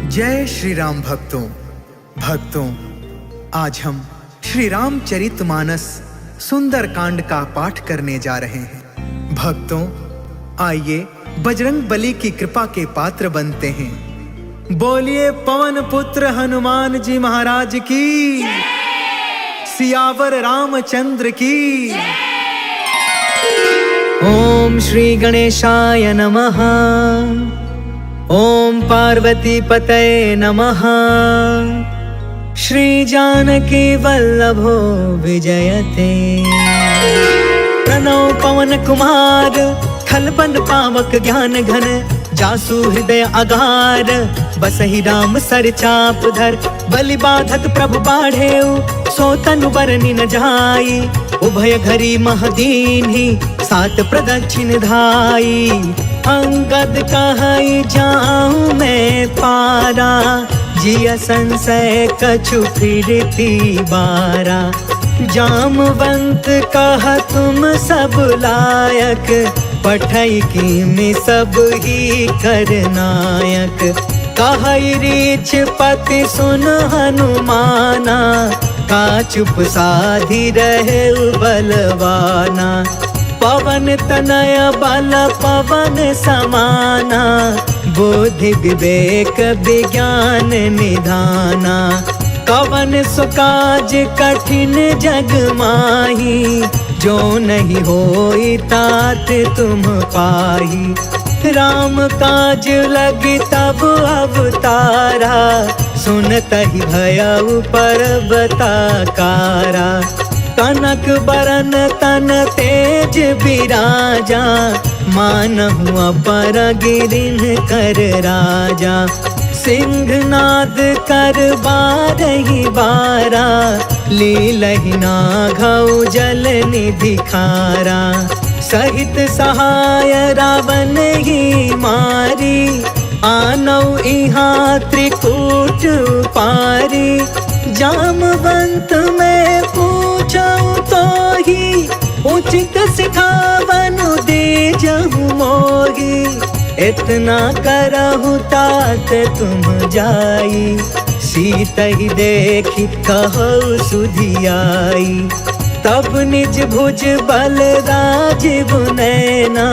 जय श्री राम भक्तों, आज हम श्री रामचरितमानस सुंदर कांड का पाठ करने जा रहे हैं। भक्तों, आइए बजरंग बली की कृपा के पात्र बनते हैं। बोलिए पवन पुत्र हनुमान जी महाराज की, सियावर रामचंद्र की। ओम श्री गणेशाय नमः। ओम पार्वती पतये नमः। श्री जानकी वल्लभो विजयते। प्रणव पवन कुमार, खलबन पावक ज्ञान घन। जासु हृदय अगार, बसहि राम सर चाप धर। बलि बाधक प्रभु बाढ़ेउ, सो तनु बरनि न जाई। उभय घरी महदीन्हि, सात प्रदक्षिण धाई। अंगद कहई जाऊं मैं पारा, जिया संशय कछु फिरती बारा। जामवंत कह तुम सब लायक, पठई की में सब ही करनायक। कहई रीछ पति सुन हनुमाना, का चुप साधी रहे बलवाना। पवन तनय बल पवन समाना, बुद्धि विवेक विज्ञान निधाना। कवन सुकाज कठिन जग माही, जो नहीं होई तात तुम पाही। राम काज लगी तब अवतारा, सुनतहि भयउ पर्वताकारा। कनक बरन तन तेज बिराजा, मानहु अपर गिरिन कर राजा। सिंहनाद कर बारहि बारा, लीलहि नाघउ जल निधि खारा। सहित सहाय रावण ही मारी, आनौ इहाँ त्रिकूट पारी। जामवंत में पूछऊं तो ही, उचित सिखावन दे जहु मोही। इतना करहु तात तुम जाई, सीत ही देखी कहु सुधियाई। तब निज भुज बल राजीव नैना,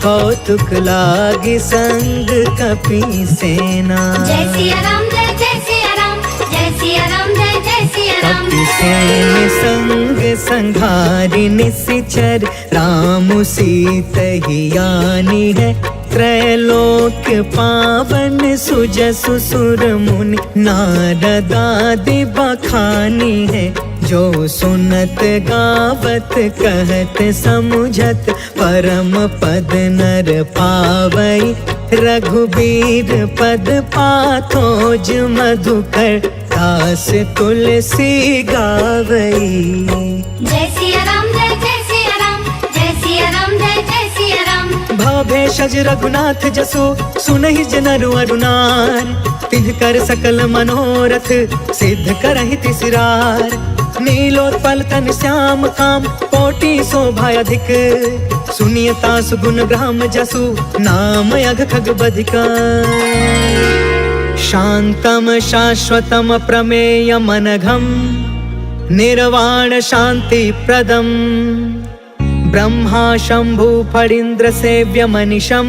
कौतुक लागी संग कपि सेना। जय सिया राम, जय सिया राम, जय सिया राम, जय सिया राम। कपि सेन संग संघारि निशिचर, राम सीत ही आनी है। त्रैलोक पावन सुजसु सुर मुनि, नारद आदि बखानी है। जो सुनत गावत कहत समुझत, परम पद नर पावई। रघुबीर पद पाथोज मधुकर, दास तुलसी गावई। जय सिया राम, जय सिया राम, जय सिया राम, जय सिया राम। भव भेषज रघुनाथ जसु, सुनहि जनरु अरुनार। तिन्ह कर सकल मनोरथ, सिद्ध करहि तिसरार। नीलोत्पल तन श्याम काम, कोटि शोभा अधिक। सुनियता सुगुण ग्राम जसु, नाम अघ खग बधिका। शांतम शाश्वतम प्रमेय मनघम, निर्वाण शांति प्रदम। ब्रह्मा शंभु फणीन्द्र सेव्य मनिषम,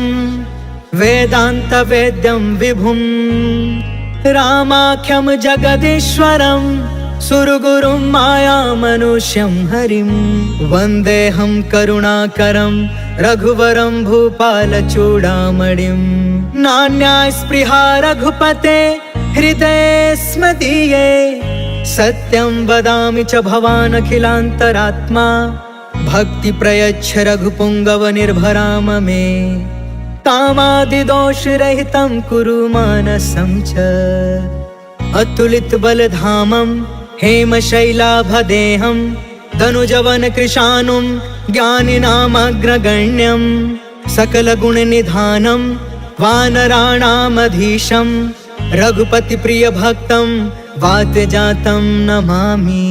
वेदांत वेद्यम विभुम। रामाख्यम जगदीश्वरम, सुरगुरुं माया मनुष्यं हरिं। वन्देऽहं करुणाकरं, रघुवरं भूपाल चूडामणिं। नान्या स्पृहा रघुपते, हृदये स्मदीये। सत्यं वदामि च भवान् अखिलान्तरात्मा, भक्ति प्रयच्छ रघुपुङ्गव निर्भराम मे। कामादिदोष रहितं कुरु मानसं च, अतुलित बलधामं हेमशैलाभदेहं। तनुजवन कृशानुं, ज्ञानिनामग्रगण्यं। सकलगुणनिधानं, वानराणामधीशं। रघुपति प्रिय भक्तं, वातजातं नमामि।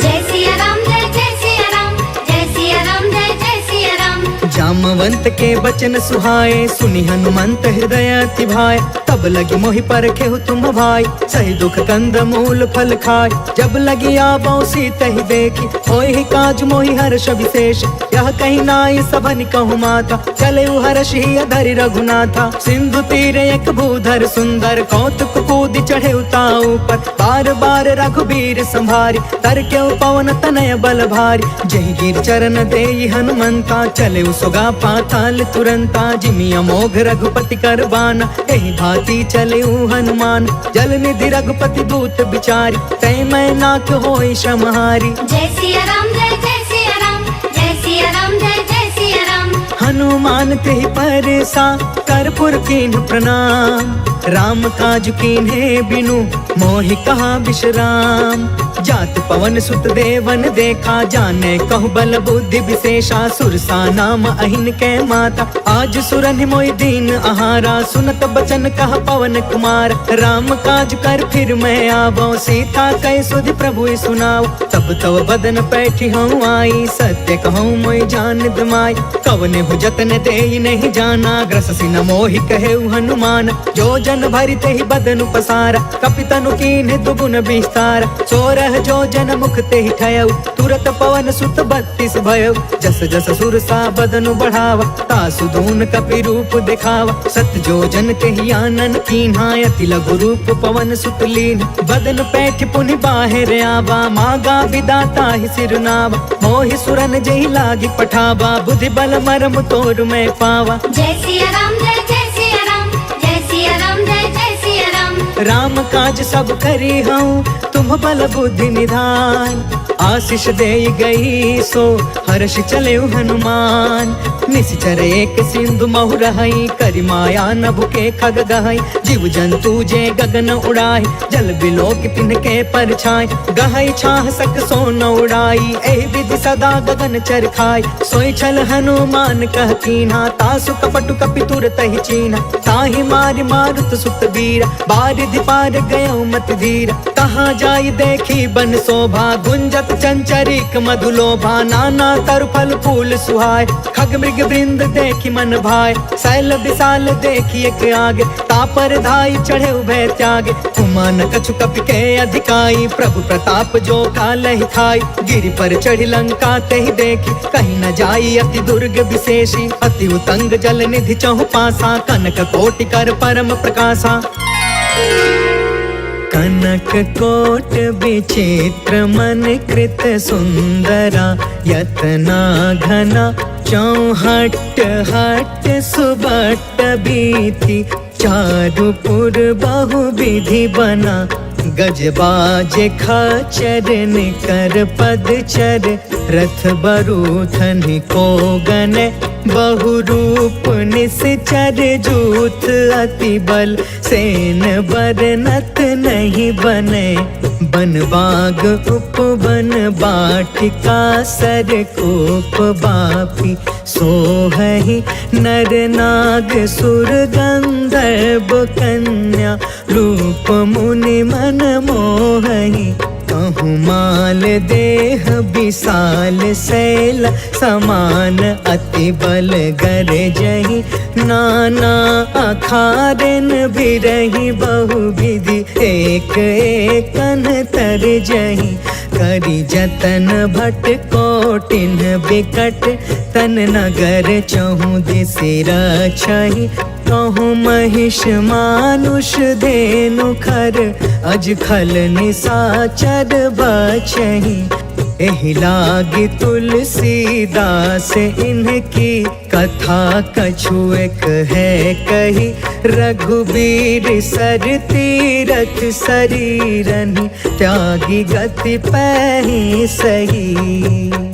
जय सिया राम, जय सिया राम, जय सिया राम, जय सिया राम। जामवंत के बचन सुहाए, सुनि हनुमंत हृदय अति भाए। तब लगी मोहि परखेहु तुम भाई, सही दुख कंद मूल फल खाए। जब लगी आबो सीतहि देखी, होहि काज मोहि हर्ष विशेष। यह कहीं नाई सबन कहु माथा, चले हर्ष ही अधरि रघुनाथा। सिंधु तीर एक भूधर सुंदर, कौतुक कूद चढ़े उताऊ पर। बार बार रघुबीर संभारी, तर के पवन तनय बल भारी। जहि गिर चरण देई हनुमंता, चले सुगा पाताल तुरंता। जिमि अमोघ रघुपति कर बाना, एहि भांति चले हनुमान। जल निधि रघुपति दूत बिचारी, तै मैं नाथ होई समहारी। जय सिया राम जय सिया राम, जय सिया राम जय सिया राम। हनुमान तेहि परसा, कर्पूर कीन्ह प्रणाम। राम काज कीन्हे बिनु, मोहि कहा विश्राम। जात पवन सुत देवन देखा, जाने कहु बल बुद्धि विशेषा। सुरसा नाम अहिन के माता, आज सुरनि मोहि दीन आहारा। सुनत बचन कहा पवन कुमार, राम काज कर फिर मैं आवो। सीता कह सुधि प्रभु सुनाओ, तब तव बदन पैठी हूँ आई। सत्य कहूँ मोहि जान दमाई, कवने भु जतन देहि नहीं जाना। ग्रससि न मोहि कहे हनुमान, जो जन भरि तेहि बदनु पसारा। कपितनु कीन्ह दुगुन विस्तार, सोरह जो जन मुख तेहि ठयउ। तुरत पवन सुत 32 भयउ, जस जस सुरसा बदनु बढ़ावा। तासु दून कपि रूप दिखावा, सत जो जन तेहि आनन कीन्हा। अति लघु रूप पवन सुत लीन, बदन पैठ पुनि बाहिर आवा। मागा विदाता ही सिरनावा, मोहि सुरन जेहि लागी पठावा। बुद्धि बल मरम तोर मैं पावा। जय सिया राम जय सिया राम, जय सिया राम जय सिया राम। राम काज सब करी हूँ, तुम बल बुद्धि निधान। आशीष दे गई सो, हर्ष चले हनुमान। निश्चर एक सिंधु महु रहई, करि माया नभु के खग गहई। जीव जंतु जे गगन उड़ाई, जल बिलोक तिनके परछाई। गहई छाह सक सो न उड़ाई, एहि विधि सदा गगन चर खाई। सोई छल हनुमान कह कीन्हा, तासु कपटु कपि तुरत ही चीन्हा। ताहि मारि मारुत सुत वीरा, बारिधि पार गयो मत धीरा। कहाँ जाई देखी बन शोभा, गुंजत चंचरिक मधुलोभा। नाना तरु फल फूल सुहाय, खग मृग वृंद देखी मन भाय। शैल विशाल देखी एक आगे, तापर धाई चढ़े उभय त्यागे। उमान कछु कपि के अधिकाई, प्रभु प्रताप जो कालहि खाई। गिरि पर चढ़ी लंका तेहि देखी, कहीं न जाई अति दुर्ग विशेषी। अति उतंग जल निधि चहु पासा, कनक कोटि कर परम प्रकाशा। कनक कोट विचित्र मन कृत सुंदरा। यतना घना चौहट हट सुबट बीती। चारुपुर बहु विधि बना, गजबाज खचर निकर पदचर। रथ बरूथन को गन, बहु रूप निश्चर। जूथ अति बल, सेन बरनत नहीं बने। बन बाग उपवन बाटिका, सर कोप बापी। सोहहि नर नाग सुर गंधर्व कन्या। रूप मुनि मन मोहहि, कहूँ माल देह विशाल। शैल समान अति बल गरजहि, नाना अखारन बिरहि। बहु विधि एक एकन तरजहि। करि जतन भट कोटिन बिकट, तन नगर चहु दिसि रछहि। कहूँ महिष मानुष धेनु खर, अज खल निसाचर बचहि। एहि लागी तुलसीदास इनकी, कथा कछु एक है कही। रघुबीर सर तीरथ शरीरनि, त्यागी गति पैहि सही।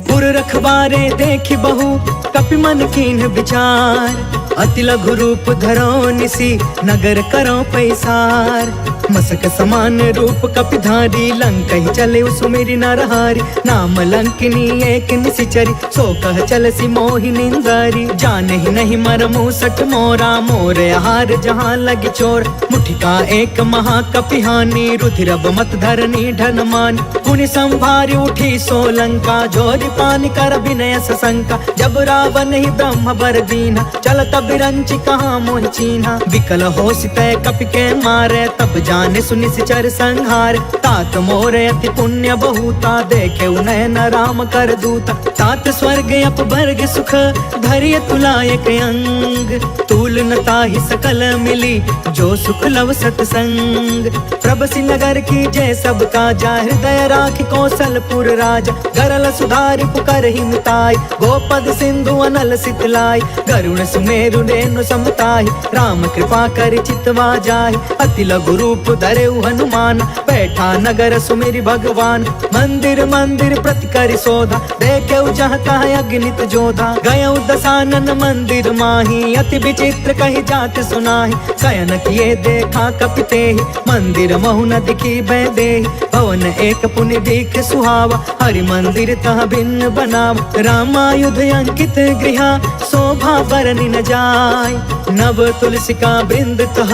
पुर रखवारे देखि बहु, कपि मन कीन्ह विचार। अति लघु रूप धरो निसी, नगर करो पैसार। मसक समान रूप कपिधारी, लंकहि चले सुमिरि नरहारी। नाम लंकिनी एक निशिचरी, सो कह चलसि मोहि निंदारी। जानहि नहीं मरमु सठ मोरा, मोर आहार जहाँ लगी चोर। मुठिका एक महाकपिहानी, रुधिरब मत धरनी ढन मान। पुनि संभारी उठी सो लंका, जोरि पान मानि कर विनय सशंका, जब रावण ही ब्रह्म बर दीना, चलत बिरंची कहाँ मोहि चीन्हा। विकल हो सितय कपि के मारे, तब जाने सुनि सिचर संहार। तात मोरे अति पुण्य बहुता, देखे नयन राम कर दूता। तात स्वर्ग अपवर्ग सुख, धैर्य तुला एक अंग। तूल न ताहि सकल मिली, जो सुख लव सतसंग। प्रभसि नगर की जय सब काजा, हृदय राखि कौशलपुर राजा। गरल सुधारि पुकर ही मिताई, गोपद सिंधु अनल सितलाई। गरुण सुमेरु रेणु समताहि, राम कृपा कर चितवा जाहि। अति लघु रूप धरेउ हनुमान, बैठा नगर सुमिरि भगवान। मंदिर मंदिर प्रति करि शोधा, देखेउ जहाँ तहाँ अगणित जोधा। गयउ दसानन मंदिर माही, अति विचित्र कहि जात सुनाहि। शयन किए देखा कपि तेहि, मंदिर महु न दिखी बैदेहि। भवन एक पुनि दीख सुहावा, हरि मंदिर तह भिन्न बनावा। रामायुध अंकित गृह, शोभा बरनि न जाय। नव तुलसिका वृंद तह,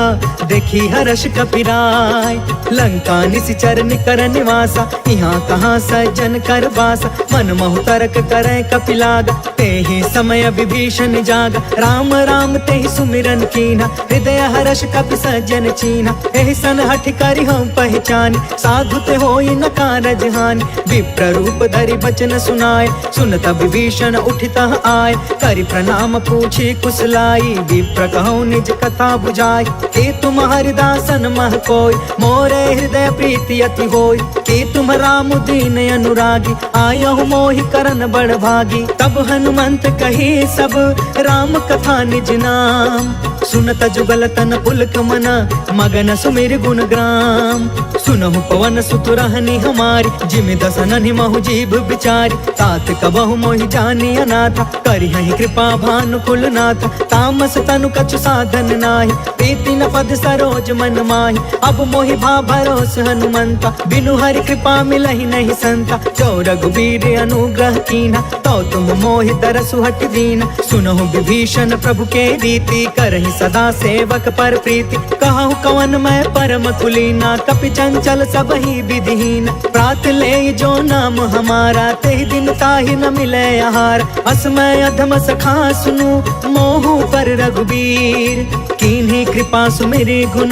देखी हर्ष कपिराय। लंका निशिचर निकर निवासा, यहाँ कहाँ सज्जन कर बासा। मन महु तर्क करे कपिलागा, तेहि समय विभीषण जागा। राम राम तेहि सुमिरन कीन्हा, हृदय हर्ष कपि सज्जन चीन्हा। एहि सन हठि करि हम पहचानी, साधु ते होई न कारज हानि। विप्र रूप धरि बचन सुनाए, सुनत विभीषण उठितः आए। करि प्रणाम पूछी कुशलाई, विप्र कहौ निज कथा बुझाई। कि तुम हरिदासन मह कोई, मोरे हृदय प्रीति अति होई। कि तुम राम दीन अनुरागी, आयहु मोहि करन बड़ भागी। तब हनुमंत कही सब, राम कथा निज नाम। सुनत जुगल तन पुलक मन, मगन सुमिर गुण ग्राम। सुनहु पवन सुत रहनी हमारी, जिमि दसन महु जीव बिचारी। तात कबहु मोहि जानी अनाथा, करिहहि कृपा भानु कुलनाथ। तामस तनु कछु साधन नाही, प्रीति न पद सरोज मन माही। अब मोहि भा भरोस हनुमंता, बिनु हरि कृपा मिलहि नहीं संता। जो रघुबीर अनुग्रह कीन्हा, तो तुम मोहि तरसु हटि दीना। सुनहु विभीषण प्रभु के रीति, करहि सदा सेवक पर प्रीति। कहु कवन मैं परम कुलीना, कपि चंचल सब ही विधिहीन। प्रात ले जो नाम हमारा, तेहि दिन ताहि न मिले आहार। असमय अधम सखा सुनु, मोहु पर रघुबीर। कीन्ही कृपा सुमिरि गुण,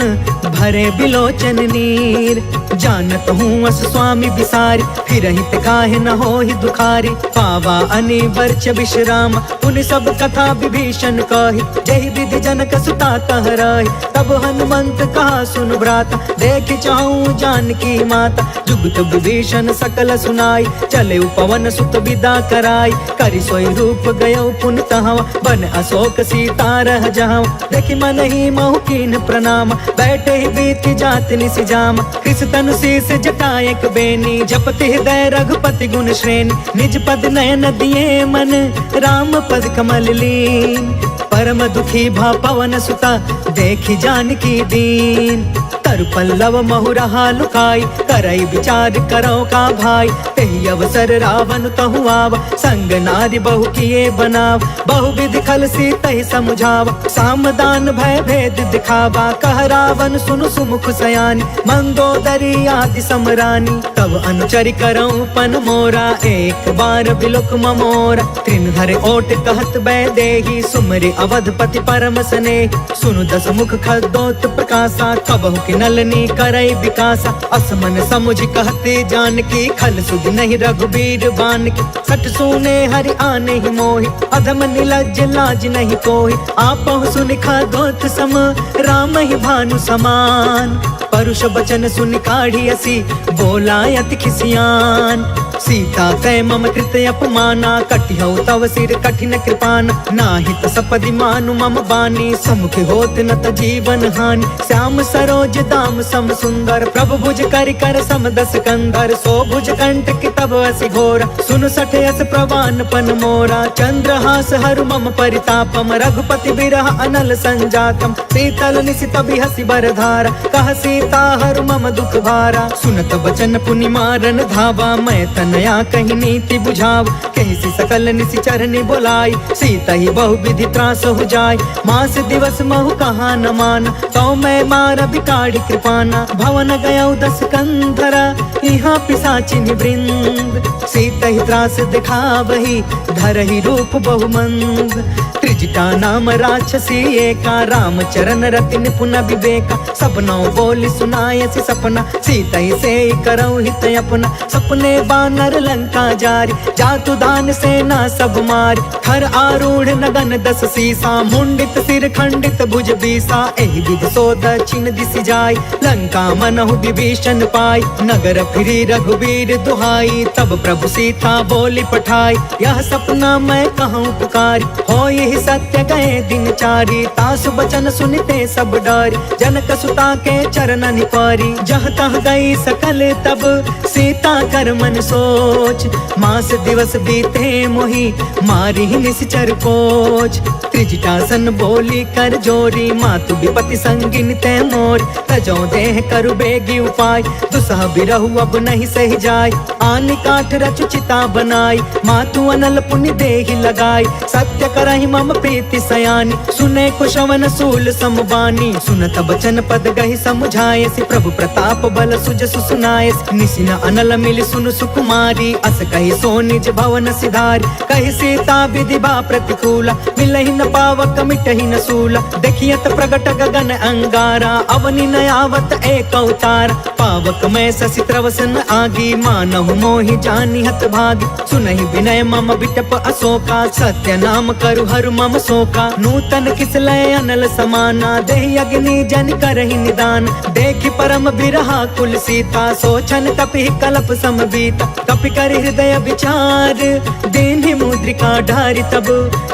भरे बिलोचन नीर। जानत हूँ अस स्वामी बिसारी, फिरहि ते काहे न होहि दुखारी। पावा अनिवर्च विश्राम, उन सब कथा विभीषण कही। जहि विधि जनक सुता तह रही, तब हनुमंत कहा सुन भ्राता। देख चाहूँ जानकी माता, जुगत विभीषण सकल सुनाई। चले पवन सुत विदा कराई, करि सोई रूप गयो पुन तहवा। बन अशोक सीता रह जहाँ, देखि मन ही महु कीन प्रणाम। बैठे ही बीत जात निस जाम, कृष तनु शीस जटायक बेनी। जपति हृदय रघुपति गुण श्रेणी, निज पद नयन दिए मन, राम पद कमल लीन। परम दुखी भा पवन सुता, देखि जानकी दीन। तरु पल्लव महु रहा लुकाई, करई विचार करो का भाई। तेहि अवसर रावण तहु आवा, संग नारी बहु किए बनाव। बहु विधि खल सीतहि समुझावा, सामदान भय भेद दिखावा। कह रावण सुनु सुमुख सयानी, मंदोदरी आदि समरानी। तब अनुचरि करऊं पन मोरा, एक बार बिलुक ममोरा। त्रिन धरे ओट कहत बैदेही, सुमरि अवधपति परम स्नेही। सुनु दस मुख खद्दोत प्रकाशा, कबहु कि नलनी करई विकासा। असमन समुझ कहते जानकी, खल सुध नहीं रघुबीर बानकी। सठ सुने हरि आने ही मोहि, अधम निलज्ज लाज नहीं कोहि। आपहु सुनि खद्दोत सम, राम ही भानु समान। परुष बचन सुनि काढ़ी असी, बोला अति खिसियान। सीता तय मम कृत अपमाना, कटिहउ तव सिर कठिन कृपाना। नाहित सपदि मानु मम बानी, समुख होत न त जीवन हानि। श्याम सरोज दाम सम सुंदर, प्रभु भुज करि कर सम दस कंधर। सो भुज कंटक तब असि घोरा, सुन सठ यस प्रवान पन मोरा। चंद्रहास हरु मम परितापम, रघुपति बिरह अनल संजातम। शीतल निशित बिहसि बरधारा, कह सीता हरु मम दुख भारा। सुनत बचन पुनि मारन धावा, मैं तन नया कहीं नीति बुझाव, कैसी सकल निसी चरनी बोलाई, सीता ही बहु विधि त्रास हो जाय, मास दिवस महु कहा न मान, तो मैं मार बिकाड़ी कृपाना, भवन गया 10 कंधरा, यहाँ पिशाचिन वृंद, सीता ही त्रास दिखा वही, धर ही रूप बहुमंद, त्रिजटा नाम राक्षसी एका, राम चरण रति निपुण विवेका, सपनों बोली सुनाए सी सपना, सीता ही से करऊ हित अपना, सपने बानर लंका जारी, जातु दान सेना सब मारी, हर आरूढ़ नगन 10 सीसा, मुंडित सिर खंडित भुज बीसा, एहि विधि सो दक्षिण दिशि जाय, लंका मनहु विभीषण पाई, नगर फिरी रघुवीर दुहाई, तब प्रभु सीता बोली पठाई, यह सपना मैं कहूँ पुकारी, हो यही सत्य गए दिन चारी, तासु बचन सुनते सब डरी, जनक सुता के चरण निपारी, जह तह गई सकल तब सीता कर मन सोच, मास दिवस बीते मोही मारी निश्चर कोच, त्रिजटासन बोली कर जोरी, मातु विपति संगिन ते मोर, तजो देह करु बेगी उपाय, दुसह बिरहु अब नहीं सही जाय, आन काठ रचु चिता बनाई, मातु अनल पुण्य देहि लगाई, सत्य करहि मम प्रीति सयानी, सुने कुशवन सूल समबानी, सुनत बचन पद गहि समझाए, से प्रभु प्रताप बल सुजसु सुनाए, निसिन अनल मिल सुन सुकुमारी, अस कहि सो निज भवन सिधारी, कहि सीता विधि बा प्रतिकूला, मिलहि न पावक मिटहि न सूला, देखियत प्रगट गगन अंगारा, अवनि न आवत एक अवतार, पावक में शशि त्रवसन आगी, मानहु मोहि जानि हत भागी, सुनहि विनय मम बिटप अशोका, सत्य नाम करु हरु मम शोका, नूतन किसलय अनल समाना, देहि अग्नि जन करहि निदान, देखि परम बिरहा कुल सीता, सोचन कपि कलप समबीता, कपि कर हृदय विचार, दीन्हि मुद्रिका ढारि तब,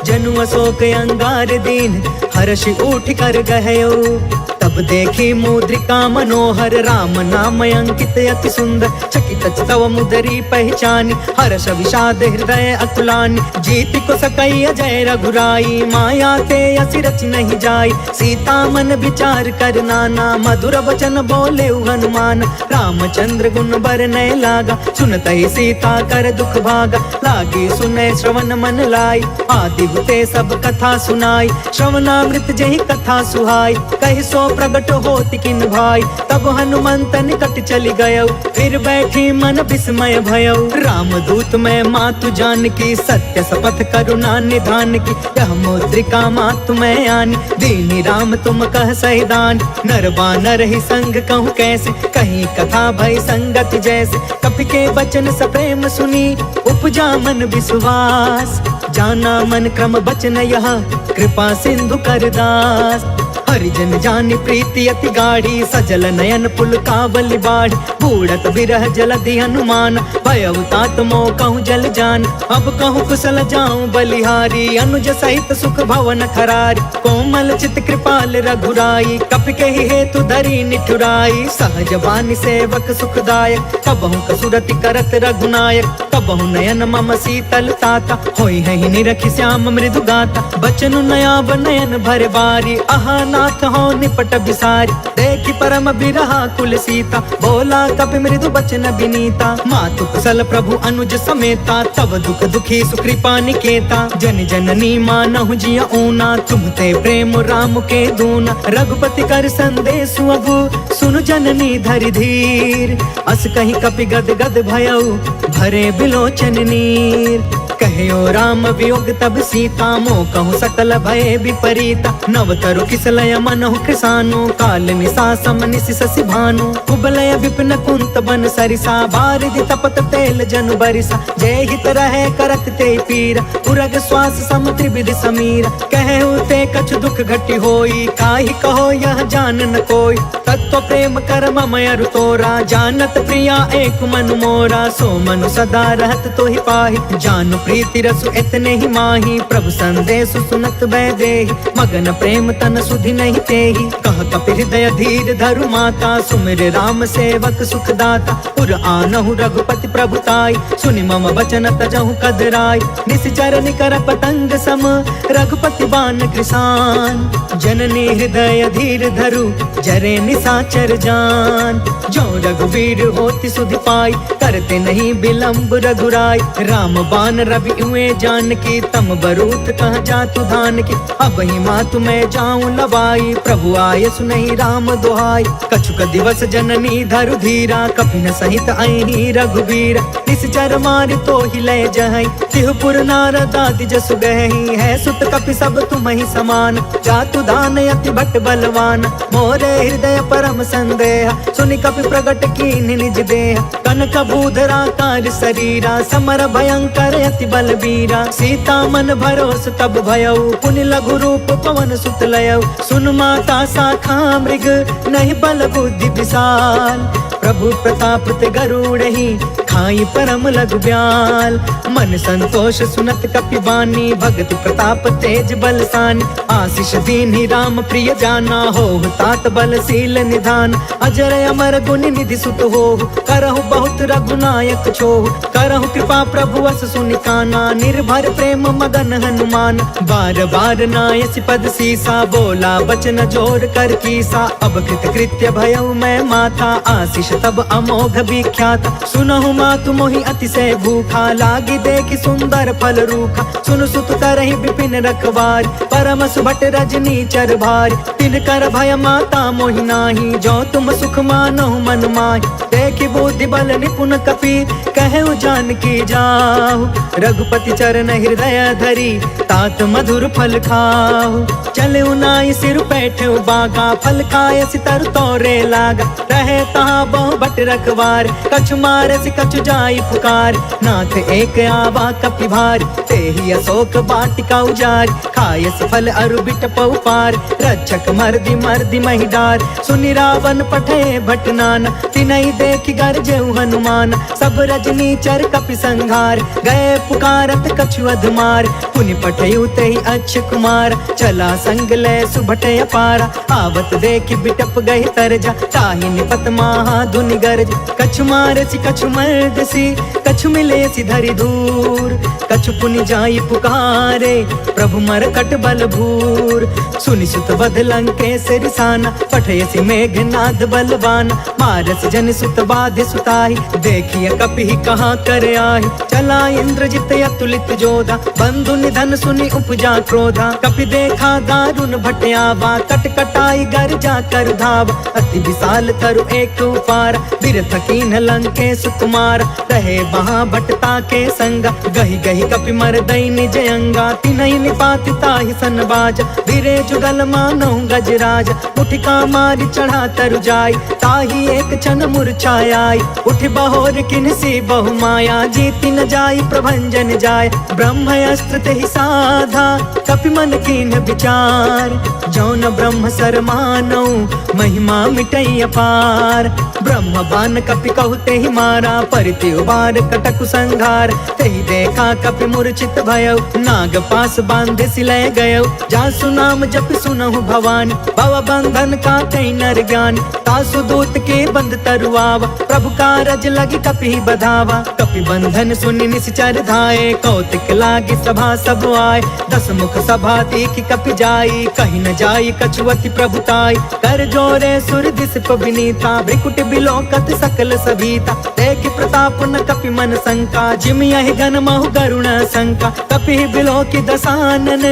जनु अशोक अंगार दीन, हर्षि उठ कर गहयो, तब देखी मुद्रिका मनोहर, राम नाम अंकित अति सुंदर, चकित तव मुदरी पहचानी, हर्ष विषाद हृदय अकुलानी, जीत को सकई अजय रघुराई, माया ते असि रच नहीं जाई, सीता मन विचार कर नाना, मधुर वचन बोले हनुमान, रामचंद्र गुण बरनय लागा, सुनत ही सीता कर दुख भागा, लागी सुनय श्रवण मन लाई, आदि हुते सब कथा सुनाई, श्रवणामृत जहि कथा सुहाई, कहि सो प्रगट होति किन भाई, तब हनुमंत निकट चली गयो, फिर बैठी मन विस्मय भयो, राम दूत में मातु जान की, सत्य शपथ करुणा निधान की, यह मुद्रिका मातु में आनी, दीनी राम तुम कह सहिदान, नर बानर ही संग कहूँ कैसे, कहीं कथा भई संगत जैसे, कपि के वचन सप्रेम सुनी, उपजा मन विश्वास, जाना मन क्रम बचन यह, कृपा सिंधु कर दास, हरिजन जानि प्रीति अति गाढ़ी, सजल नयन पुल कावली बाढ़, बूढ़त बिरह जलधि हनुमान, भयउ तात मोह कहूँ जल जान, अब कहूँ कुशल जाऊं बलिहारी, अनुज सहित सुख भवन खरारी, कोमल चित कृपाल रघुराई, कपि के हेतु धरी निठुराई, सहज बानी सेवक सुखदायक, कबहु कसुरति करत रघुनायक, कबहु नयन मम शीतल ताता, होई है निरखि श्याम मृदु गाता, बचनु नयाब नयन भर बारी, आहा नाथ हो निपट बिसारी, देखि परम बिरहा कुल सीता, बोला कपि मृदु बचन विनीता, मातु कुशल प्रभु अनुज समेता, तब दुख दुखी सुकृपा निकेता, जन जननी मानहु जिया ऊना, तुमते प्रेम राम के दूना, रघुपति कर संदेशु अगु, सुनु जननी धरि धीर, अस कहीं कपि गद गद भयउ, भरे बिलोचन नीर, कहो राम वियोग तब सीता, मोह कहूँ सकल भय विपरीता, नव तरु किसलय मनहु कृसानु, काल निशा सम निशि शशि भानु, कुबलय विपिन कुंत बन सरिसा, बारिधि तपत तेल जनु बरिसा, जय हित रहे करत ते पीरा, उरग श्वास सम त्रिविधि समीरा, कहु ते कछु दुख घटी होई, काहि कहो यह जान न कोई, तत्व प्रेम कर मम अरु तोरा, जानत प्रिया एक मनु मोरा, सो मनु सदा रहत तो ही पाहि, जानु प्रीति रसु इतने ही माही, प्रभु संदेश सुनत बैदेही, मगन प्रेम तन सुधि नहीं तेही। कह कपि हृदय धीर धरु माता, सुमिर राम सेवक सुखदाता। पुर आनहु रघुपति प्रभुताई, सुनि मम बचन तजहु कदराई। निश्चर निकर पतंग सम, रघुपति बान कृसान। जननी हृदय धीर धरु, जरे निशाचर जान। जो रघुवीर होति सुधि पाई, करते नहीं विलंब रघुराई। राम बान रवि हुए जानकी, तम बरूत कह जातु धान की। अब ही मातु मैं जाऊं लवाई, प्रभु आय सुनहि राम दुहाई। कछुक दिवस जननी धरु धीरा, कपिन सहित अहि रघुवीरा। निश्चर मारि तो ही लय जहई, तिहुपुर नारद आदि जसु गहई। है सुत कपि सब तुम्हि समान, जातु दान अति भट बलवान। मोरे हृदय परम संदेह, सुनि कपि प्रगट कीन्हि निज देह। कनक भूधरा कार शरीरा, समर भयंकर अति बलबीरा। सीता मन भरोस तब भयउ, पुनि लघु रूप पवन सुत लयउ। सुन माता शाखा मृग, नहीं बल बुद्धि विशाल। प्रभु प्रताप ते गरुड़हि, खाई परम लघु ब्याल। मन संतोष सुनत कपि बानी, भगति प्रताप तेज बलसानी। आशीष दीन्हि राम प्रिय जाना, होहु तात बलशील निधान। अजर अमर गुण निधि सुत होहु, करहु बहुत रघुनायक छोहु। करहु कृपा प्रभु अस सुनि काना, निर्भर प्रेम मगन हनुमान। बार बार नायसि पद सीसा, बोला बचन जोर कर कीसा। अब कृत कृत्य भयउ मैं माता, आशीष तब अमोघ विख्याता। सुनहु मातु मोहि अतिशय भूखा, लागी देखि सुंदर फल रूखा। सुन सुत करहि विपिन रखवार, परम सुभट रजनी चर भार। तिन कर भय माता मोहि नाही, जो तुम सुख मानहु मन माहि। देखि बुद्धि बल निपुण कपि, कहु जानकी जाहु। रघुपति चरण हृदय धरी, तात मधुर फल खाहु। चलउ नाई सिर बैठउ बागा, फल खाय सितर तोरे लागा। रहे तहाँ बहु भट रखवार, कछु मारसि कछु जाई पुकार। नाथ एक आवा कपि भार, तेहि अशोक वाटिका उजारि। खायस फल अरु बिटपउ पार, रक्षक मर्दि मर्दि महि डार। सुनि रावण पठे भट नाना, तिनहि देखि गरजेउ हनुमान। सब रजनी चर कपि संघार, गए पुकारत कछु अधमार। पुनि पठयु तेहि अक्ष कुमार, चला संग लय सुभट अपारा। आवत देखि बिटप गहि तरजा, ताहि निपत महा धुनि गरज। कछु मारसि कछु मर्दसि, कछु मिलेसि धरि दूर। कछु पुनि जाई पुकारे, प्रभु मरकट बल भूर। सुनि सुत बध लंकेश रिसाना, पठयसि मेघनाद बलवान। मारस जन सुत बाधि सुताहि, देखिय कपि कहाँ कर आहि। चला इंद्रजित अतुलित जोधा, बंधु निधन सुनि उपजा क्रोधा। कपि देखा दारुण भट आवा, कट कटाई गर्जा कर धावा। अति विशाल तरु एक उपार, बिरथ कीन्ह लंकेश कुमार। रहे वहाँ भटता के संगा, गहि गहि कपि मरदई निज अंगा। तिनहि निपाति ताहि सन बाजा, बिरे जुगल मानहु गजराज। उठिका मारि चढ़ा तरु जाई, ताहि एक क्षण मूर्छाई। उठ बहोर किन्हसी बहु माया, जीति न जाई प्रभंजन जाय। ब्रह्म अस्त्र तेहि साधा, कपि मन कीन्ह विचार। जौन ब्रह्म सर मानौ, महिमा मिटई अपार। ब्रह्म बान कपि कहु तेहि मारा, परिति उबार कटकु संघार। तेहि देखा कपि मूर्छित भयउ, नाग पास बांधे सिलय गयउ। जासु नाम जपि सुनहु भवानी, भव बंधन काटई नर ज्ञानी। तासु दूत के बंध तरुआवा, प्रभु कारज लगी कपि बधावा। कपि बंधन सुनि निश्चर धाये, कौतिक लागी सभा सब आए। दस मुख सभा देखि कपि जाई, कहि न जाई कछुअति प्रभुताई। कर जोरे सुर दिसप विनीता, भ्रिकुट बिलोकत सकल सभीता। देखि प्रताप न कपि मन शंका, जिम यहि गन महु गरुण शंका। कपि बिलोकि दसानन,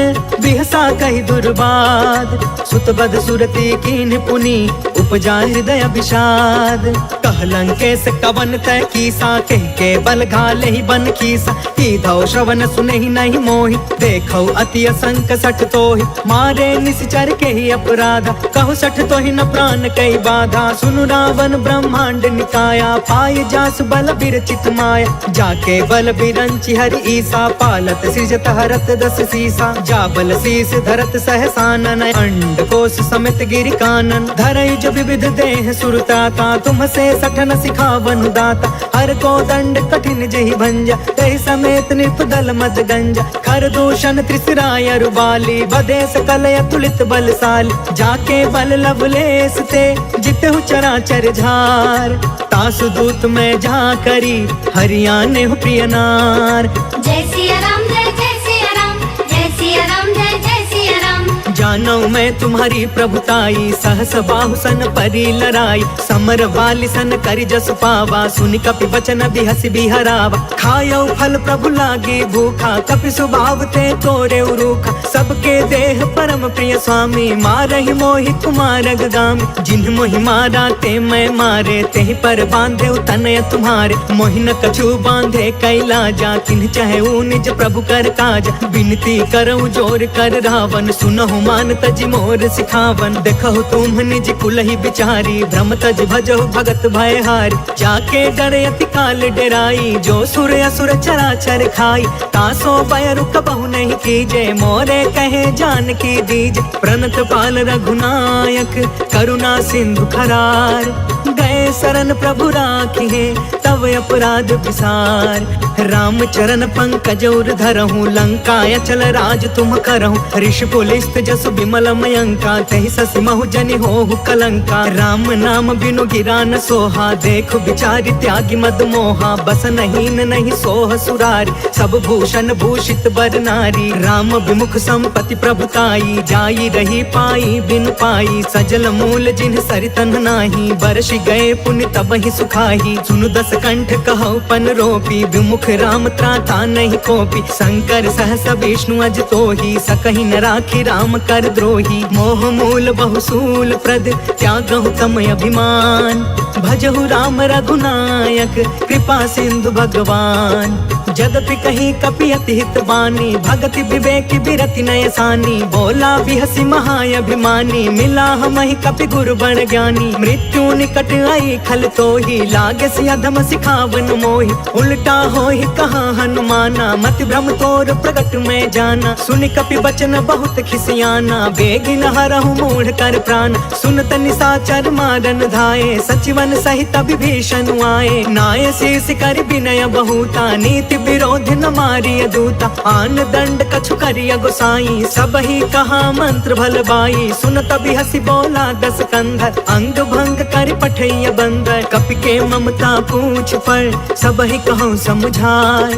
बिहसा कहि दुर्बाद। सुत बध सुरति कीन्ह पुनि, उपजा हृदय विषाद। कह लंकेश कवन तय कीसा, कह के बल घाले ही बन कीसा। कीधौ श्रवण सुनहि नहीं मोहि, देखौ अति असंक सठ तोहि। मारे निश्चर के ही अपराधा, कहु सठ तोहि न प्राण कई बाधा। सुनु रावण ब्रह्मांड निकाया, पाय जासु बल बिरचित माया। जाके बल बिरंचि हरि ईसा, पालत सृजत हरत दस सीसा। जा बल शीस धरत सहसानन, अंड कोश समित गिरि कानन। धरई जो विविध देह सुरता का, तुम से सठन सिखावन दाता, हर को दंड कठिन जहि भंजा, तहि समेत निर्पदल मद गंजा, खर दूषण त्रिसराय रुबाली, बधे सकल अतुलित बलशाली, जाके बल लवलेस ते जितहु चराचर झार, तासु दूत में जा करी हरियाणे हो प्रिय नार। जय सिया राम जय जय सिया राम, जय सिया राम जय जय सिया राम। जानो मैं तुम्हारी प्रभुताई, सहस बाहु सन परी लड़ाई, समर वाली सन करि जस पावा, सुनि कपि वचन बिहसि बिहरावा, खायो फल प्रभु लागे भूखा, कपि स्वभाव ते तोरे उरूखा, सबके देह परम प्रिय स्वामी, मारहि मोहि कुमार गामी, जिन्ह मोहि मारा ते मैं मारे, तेहि पर बांधे तनय तुम्हारे, मोहि न कछु बांधे कैलाजा, किन्ह चाहे निज प्रभु कर काज, विनती करऊं जोर कर रावण, सुनहु मान तज मोर सिखावन, देखहु तुम निज कुलहि बिचारी, भ्रम तज भजहु भगत भय हारी, जाके डरे अति काल डेराई, जो सुर असुर चराचर खाई, तासो भय रुक बहु नहीं कीजे, मोरे कहे जान की दीज, प्रणत पाल रघुनायक करुणा सिंधु खरार, गए शरण प्रभु राखी है तब अपराध विसार, राम चरण पंकज उर धरहूँ, लंका अचल राज तुम करहूँ, ऋषि पुलिस्त जसु विमल मयंका, तहि ससि महु जनि होहु कलंका, राम नाम बिनु गिरा न सोहा, देखु बिचारी त्यागी मद मोहा, बस नहीं सोह सुरारी, सब भूषण भूषित बर नारी, राम विमुख संपत्ति प्रभुताई, जाई रही पाई बिनु पाई, सजल मूल जिन्ह सरितन नाही, बरसि गए पुण्य तब ही सुखाही, सुनु दस कंठ कहु पन रोपी, विमुख राम त्राता नहीं कोपी, शंकर सहस विष्णु अज तोही, सकहि न राखी राम कर द्रोही, मोह मूल बहुसूल प्रद त्यागहु तम अभिमान, भजहु राम रघुनायक कृपा सिंधु भगवान, जदपि कहीं कपि अति हित बानी, भगति विवेक बिरति नय सानी, बोला बिहसि महाअभिमानी, मिला हमहि कपि गुरु बड़ ज्ञानी, मृत्यु निकट आई खल तोही, लागे सि अधम सिखावन मोही, उल्टा होहि कहा हनुमाना, मति भ्रम तोर प्रगट में जाना, सुनि कपि बचन बहुत खिसियाना, बेगिन हरहु मूढ़ कर प्राण, सुनत निशाचर मारन धाये, सचिवन सहित विभीषण आए, नाय शीस कर विनय बहुता, नीति विरोध न मारिय दूता, आन दंड कछु करिय गोसाई, सब ही कहा मंत्र भल बाई, सुनत बिहसि बोला दस कंधर, अंग भंग कर पठैय बंदर, कपि के ममता पूछ पर सब ही कहूँ समझाए,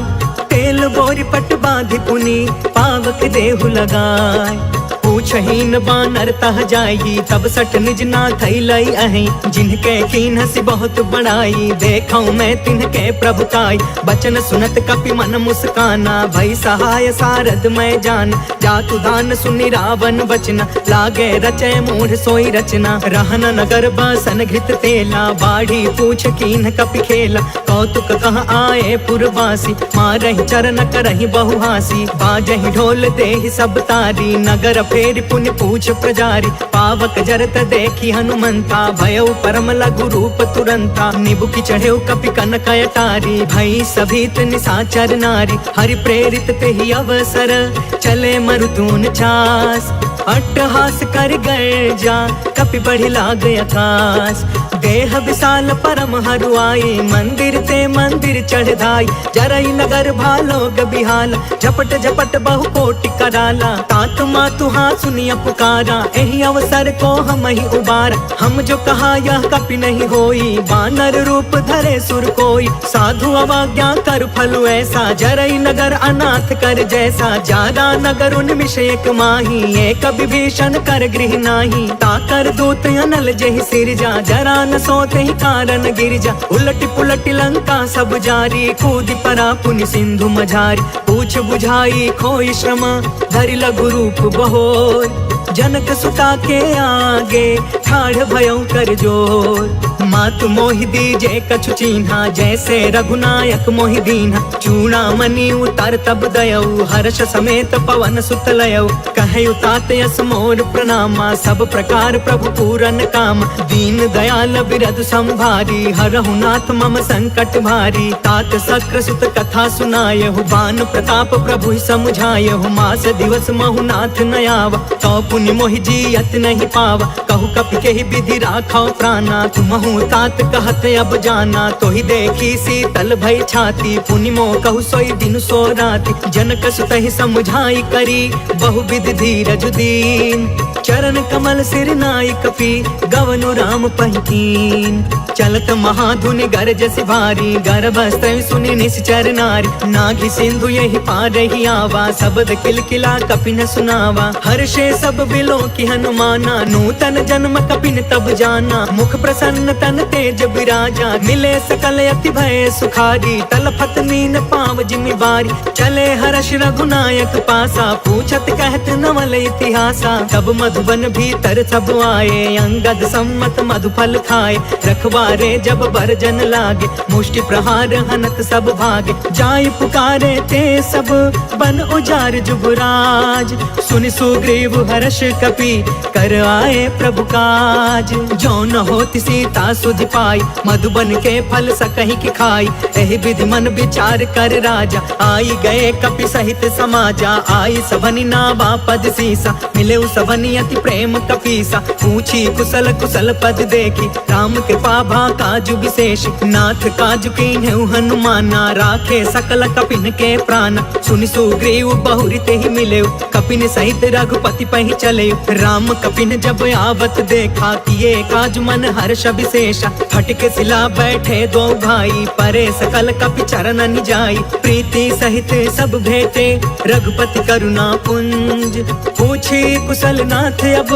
तेल बोरी पट बांधि पुनि पावक देहु लगाए, पूछहीन बानर तह जाई, तब सठ निज नाथ लई अहि, जिनके कीन हसी बहुत बड़ाई, देखऊं मैं तिनके प्रभुताई, बचन सुनत कपि मन मुस्काना, भई सहाय सारद मैं जान, जातु दान सुनि रावण बचना, लागे रचय मूढ़ सोई रचना, रहन नगर बसन घृत तेला, बाढ़ी पूछ कीन कपि खेला, कौतुक कह आए पुरवासी, मारहि चरण करहि बहुहासी, बाजहि ढोल देहि सब तारी, नगर फेर पुण्य पूछ प्रजारी, पावक जरत देखी हनुमंता, भयउ परम लघु रूप तुरंता, निबुकी चढ़ेउ कपि कनक अटारी, भई सभीत निशाचर नारी, हरि प्रेरित तेहि अवसर, चले मरुतून चास, अट्टहास कर गर्जा कपि बढ़ि लाग आकाश, देह विशाल परम हरुआई, मंदिर ते मंदिर चढ़ धाई, जरई नगर भालोग बिहाला, झपट झपट बहु कोटि कराला, तात मातु हाँ सुनिया पुकारा, एहि अवसर को हम ही उबारा, हम जो कहा यह कपि नहीं होई, बानर रूप धरे सुर कोई, साधु अवज्ञा कर फलु ऐसा, जरई नगर अनाथ कर जैसा, जारा नगर उन्मिष एक माही, एक विभीषण कर गृह नाही, ताकर दूत अनल जहि सिरजा, जरा न सोते ही कारण गिरजा, उलट पुलट लंका सब जारी, कूदि परा पुनि सिंधु मझारी, पूछ बुझाई खोई श्रम, धरि लघु रूप बहोर, जनक सुता के आगे ठाढ़ भयउ कर जोर, मातु मोहि दीजे कछु चिन्हा, जैसे रघुनायक मोहि दीन्हा, चूड़ामणि उतर तब दयऊ, हर्ष समेत पवन सुत लयऊ, कहयु तात यस मोर प्रणामा, सब प्रकार प्रभु पूरन काम, दीन दयाल बिरधु संभारी, हरहु नाथ मम संकट भारी, तात सक्र सुत कथा सुनायहु, बान प्रताप प्रभु समुझायहु, मास दिवस महु नाथ न आवा, तो पुनि मोहि जियत नहीं पावा, कहु कपि के ही विधि राखो प्राणा, तुमहु तात कहत अब जाना। तो ही देखी शीतल भई छाती, पुनि मो कहु सोई दिन सो राति। जनक सुत ही समझाई करी, बहुविध धीरज दीन। चरण कमल सिर नाई कपि, गवनु राम पहिकीन। चलत महाधुनि गरजसि भारी, गर्भस्थ सुनि निश्चर नारी। नाघि सिंधु यही पार ही आवा, शब्द किलकिला कपिन सुनावा। हर्षे सब बिलो की हनुमाना, नूतन जन्म कपिन तब जाना। मुख प्रसन्न तन तेज विराजा, मिले सकल अति भय सुखारी। तलफत नीन पाव जिमि बारी, चले हर्ष रघुनायक पासा। पूछत कहत नवल इतिहासा, तब मधुबन भीतर सब आए। अंगद सम्मत मधुफल खाए, रखवारे जब बरजन लागे। मुष्टि प्रहार हनत सब भागे, जाय पुकारे ते सब बन उजार जुगराज। सुनि सुग्रीव हर्ष कपि, कर आए प्रभु काज। जो न होति सीता सुधि पाई, मधुबन के फल सकहि की खाई। एहि विधि मन विचार कर राजा, आई गए कपि सहित समाजा। आई सबनि नावा पद सीसा, मिले सबनि अति प्रेम कपीसा। पूछी कुशल कुशल पद देखी, राम कृपा भा काजु विशेष। नाथ काजु कीन्हु हनुमाना, राखे सकल कपिन के प्राण। सुनि सुग्रीव बहुरी ते ही मिले, कपिन सहित रघुपति पहि चले। राम कपिन जब आवत देखा, किए काज मन हर्ष विशेषा। फटके सिला बैठे दो भाई, परे सकल कपि चरण जाई। प्रीति सहित सब भेटे, रघुपति करुणा पुंज। पूछी कुशल नाथ अब,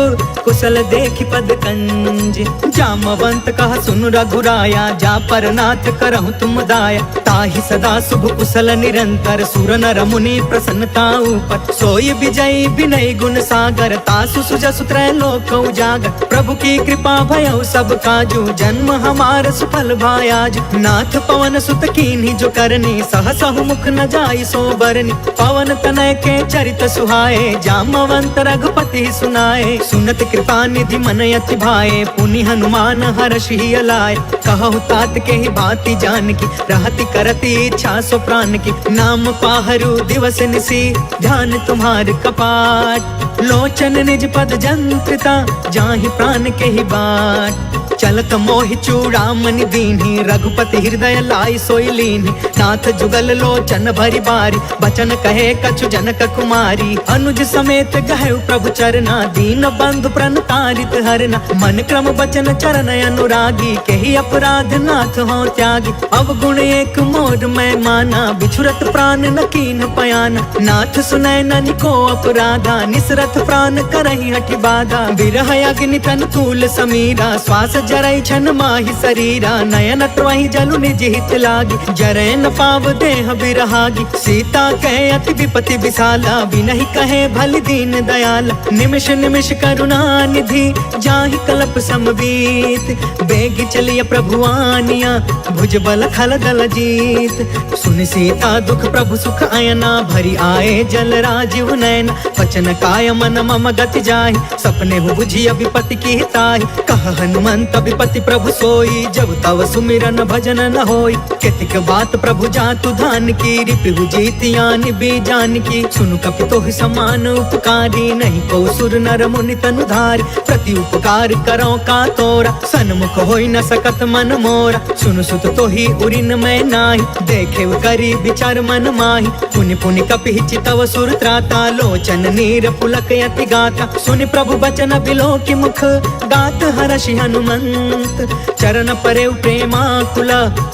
कुशल देखि पद कंज। जामवंत कहा सुन रघुराया, जा पर नाथ करहु तुम दाया। ताहि सदा शुभ कुशल निरंतर, सुर नर मुनि प्रसन्नता ऊपर। सोई विजयी विनय गुण सागर, तासु सुजसु त्रैलोक उजागर। प्रभु की कृपा भयउ सब काजू, जन्म हमार सुफल भायाज। नाथ पवन सुत कीन्ही जो करनी, सहसहु मुख न जाई सो बरनी। पवन तनय के चरित सुहाए, जामवंत रघुपति सुनाए। सुनत कृपा निधि मन अति भाए, पुनि हनुमान हर्षि ही अलाए। कहु तात के ही भांति जान की, रहति करति इच्छा सो प्राण की। नाम पाहरु दिवस निसी, ध्यान तुम्हार कपाट। लोचन निज पद जंत्रिता, जाहि प्राण के ही बाट। चलत मोहि चूड़ामणि दीन्ही, रघुपति हृदय लाई सोई लीन्ही। नाथ जुगल लोचन भरी बारी, बचन कहे कछु जनक कुमारी। अनुज समेत गहु प्रभु चरना, दीन बंधु प्रण तारित हरना। मन क्रम बचन चरण अनुरागी, केहि अपराध नाथ हो त्यागी। अवगुण एक मोर मैं माना, बिछुरत प्राण न कीन्ह पयाना। नाथ सुनय ननिको अपराधा, निसरथ प्राण करहि हठि बाधा। बिरह अग्नि तन तूल समीरा, श्वास जरई छन माहि शरीरा। नयन त्वहि जलु निज हित लागी, जरै न पाव देह बिरहागी। सीता कहे अति विपति विशाला, बिनहि कहे भल दीन दयाला। निमिष निमिष करुणा निधि, जाहि कल्प समवीत। बेग चलिय प्रभु आनिया, भुज बल खल दल जीत। सुनि सीता दुख प्रभु सुख अयना, भरी आए जल राजीव नयना। वचन काय मन मम गति जाहि, सपने हु बुझिय विपति की ताहि। कह हनुमंत विपति प्रभु सोई, जब तव सुमिरन भजन न होई। केतिक बात प्रभु जातु धान की, रिपु जीतियानि बीजान की। सुनु कपि तोहि समान उपकारी, नहीं को सुर नर मुनि तनु धारी। प्रति उपकार करो का तोरा, सन्मुख होई न सकत मन मोरा। सुनु सुत तोहि उरिन मैं नाही, देखे करी विचार मन माही। पुनि पुनि कपि चितव सुर त्राता, लोचन नीर पुलक यति गाता। सुनि प्रभु बचन बिलो की मुख, गात हर्षि हनुमंत। चरण परे प्रेमाकुल,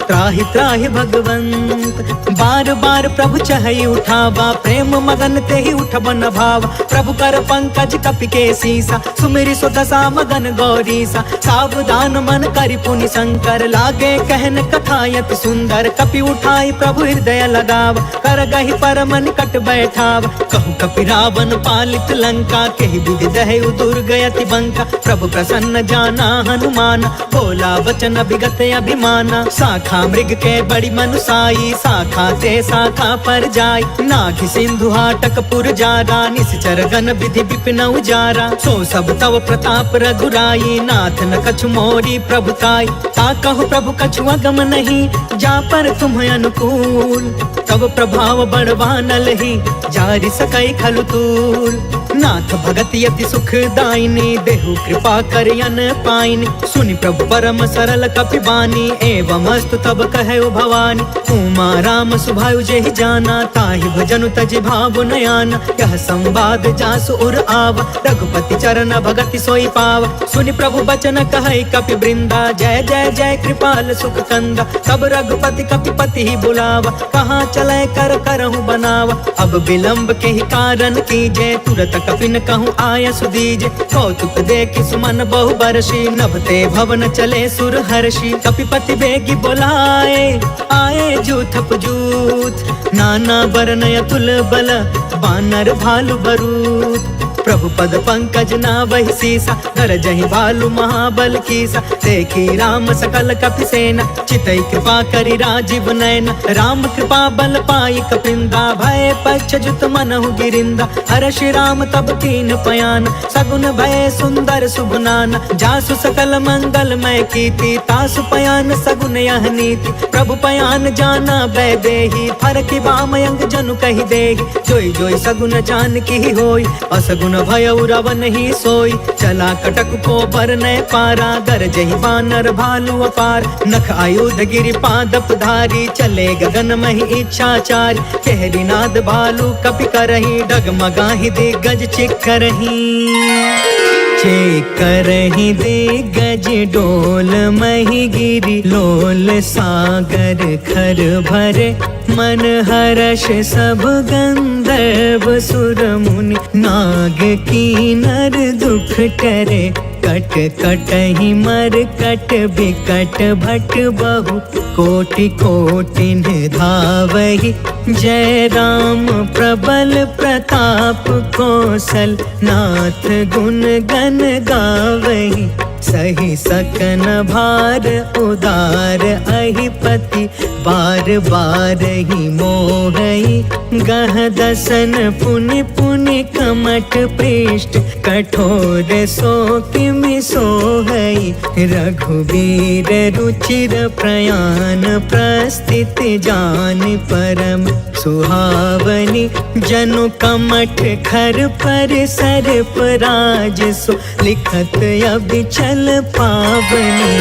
त्राहि त्राहि भगवंत। बार बार प्रभु चहई उठावा, प्रेम मगन ते ही उठबन भावा। प्रभु कर पंकज कपि के सीसा, सुमिरि सो दशा मगन गौरीसा। सावधान मन करि पुनि शंकर, लागे कहन कथायत सुंदर। कपि उठाई प्रभु हृदय लगावा, कर गहि परम निकट बैठावा। कहु कपि रावण पालित लंका, केहि विधि दहु दुर्ग अति बंका। प्रभु प्रसन्न जाना हनुमाना, बोला वचन विगत अभिमाना। शाखा मृग के बड़ी मनुसाई, शाखा ते शाखा पर जाई। नाघि सिंधु हाटक पुर जारा, निश्चर गण विधि विपिन उजारा। सो सब तव प्रताप रघुराई, नाथ न कछु मोरी प्रभुताई। ता कहो प्रभु कछु अगम नहीं, जा पर तुम अनुकूल। तब प्रभाव बड़वान लही, जारी सकई खलु तूल। नाथ भगत यति सुखदायिनी, देहु कृपा करियन पाइनी। सुनि प्रभु परम सरल कपि बानी, एवं अस्तु तब कहे भवानी। उमा राम सुभायु जेहि जाना, ताहि भजनु तजि भाव नयाना। यह संवाद जासु उर आवा, रघुपति चरण भगति सोई पावा। सुनि प्रभु बचन कहै कपि वृंदा, जय जय जय कृपाल सुख कंदा। तब रघुपति कपिपति ही बुलावा, कहाँ चले कर करहु बनावा। अब विलंब के ही कारण कीजे, तुरत कपिन कहूँ आय सुदीजे। कौतुक देखि सुमन बहु बरसी, नभते भवन चले सुर हर्षि। कपिपति बेगी बोलाए, आए जूथप जूथ। नाना बरन अतुल बल, बानर भालु बरूथ। प्रभु पद पंकज नावहि सीसा, गरजहि भालु महाबल कीसा। देखी राम सकल कपि सेना, चितई कृपा करि राजीव नयना। राम कृपा बल पाई कपिंदा, भय पक्ष जुत मनहु गिरिंदा। हर्षि राम तब कीन पयान, सगुन भय सुंदर शुभ नाना। जासु सकल मंगल मय कीर्ति, तासु पयान सगुन यह नीति। प्रभु पयान जाना बै देहि, फरकि बामयंग जनु कहि देहि। जोई जोई सगुन जान की होई, असगुन भयउ रवन ही सोई। चला कटक को बरनय पारा, गरजहि बानर भालु अपार। नख आयुध गिरि पादप धारी, चले गगन महि इच्छाचारी। कहरी नाद भालु कपि करही, डगमगाहि दिग्गज चिक्करही। चेकरहि दिग्गज डोल महि गिरि, लोल सागर खर भरे। मन हर्ष सब गंधर्व सुर मुनि, नाग कीनर दुख करे। कट कटहि मर कट बिकट भट बहु, कोटि कोटिन धावहि। जय राम प्रबल प्रताप कौशल, नाथ गुण गण गावहि। सही सकन भार उदार अहिपति, बार बार ही मोहई। गह दसन पुनि पुनि कमठ पृष्ठ, कठोर सो किमि सोहई। रघुवीर रुचिर प्रयाण, प्रस्थित जान परम सुहावनी। जनु कमठ खर पर सर्प राज सो, लिखत अबिचल पावनी।